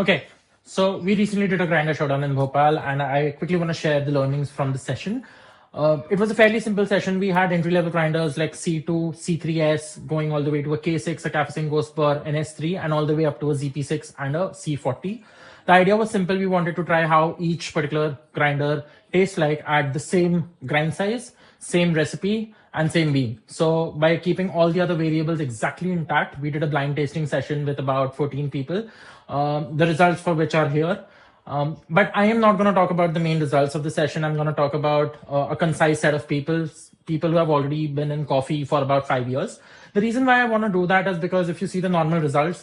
Okay, so we recently did a grinder showdown in Bhopal, and I quickly want to share the learnings from the session. It was a fairly simple session. We had entry level grinders like C2, C3S, going all the way to a K6, a Cafesin Ghost Burr, an S3, and all the way up to a ZP6 and a C40. The idea was simple. We wanted to try how each particular grinder tastes like at the same grind size, same recipe, and same bean. So by keeping all the other variables exactly intact, we did a blind tasting session with about 14 people. The results for which are here. But I am not going to talk about the main results of the session. I'm going to talk about a concise set of people who have already been in coffee for about 5 years. The reason why I want to do that is because if you see the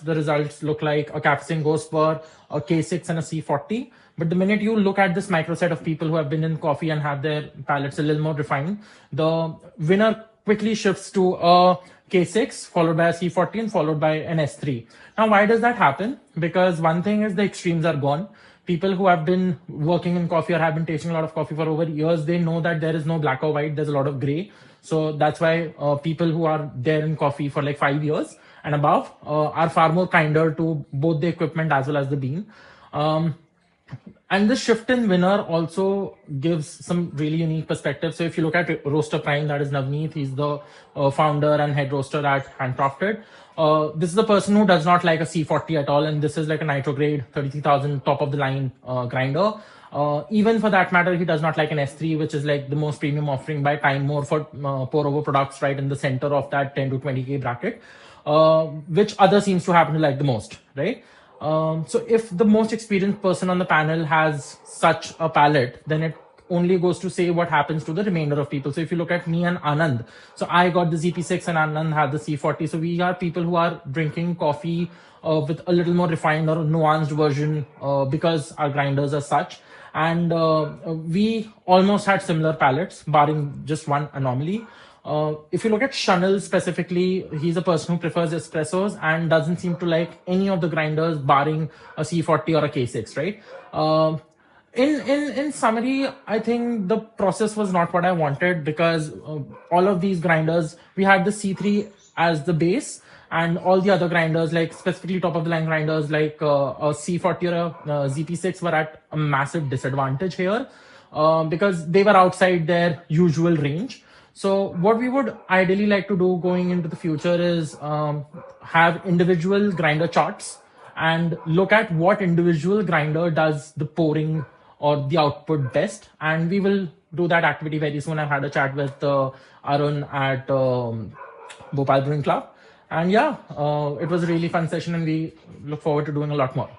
results look like a Capsing Ghost Bar, a K6, and a C40. But the minute you look at this micro set of people who have been in coffee and have their palates a little more refined, the winner quickly shifts to a K6, followed by a C40, and followed by an S3. Now, why does that happen? Because one thing is the extremes are gone. People who have been working in coffee or have been tasting a lot of coffee for over years, they know that there is no black or white, there's a lot of gray. So that's why people who are there in coffee for like 5 years and above are far more kinder to both the equipment as well as the bean. And the shift in winner also gives some really unique perspective. So if you look at Roaster Prime, that is Navneet, he's the founder and head roaster at Handcrafted. This is the person who does not like a C40 at all, and this is like a nitro grade 33,000 top of the line grinder. Even for that matter, he does not like an S3, which is like the most premium offering by Timemore for pour over products right in the center of that 10 to 20K bracket, which other seems to happen to like the most, right? So if the most experienced person on the panel has such a palate, then it only goes to say what happens to the remainder of people. So if you look at me and Anand, so I got the ZP6 and Anand had the C40. So we are people who are drinking coffee with a little more refined or nuanced version because our grinders are such. And we almost had similar palates, barring just one anomaly. If you look at Chanel specifically, he's a person who prefers espressos and doesn't seem to like any of the grinders, barring a C40 or a K6, right? In summary, I think the process was not what I wanted because all of these grinders, we had the C3 as the base, and all the other grinders, like specifically top of the line grinders like a C40 or a ZP6, were at a massive disadvantage here because they were outside their usual range. So what we would ideally like to do going into the future is have individual grinder charts and look at what individual grinder does the pouring or the output best. And we will do that activity very soon. I've had a chat with Arun at Bhopal Brewing Club. And yeah, it was a really fun session and we look forward to doing a lot more.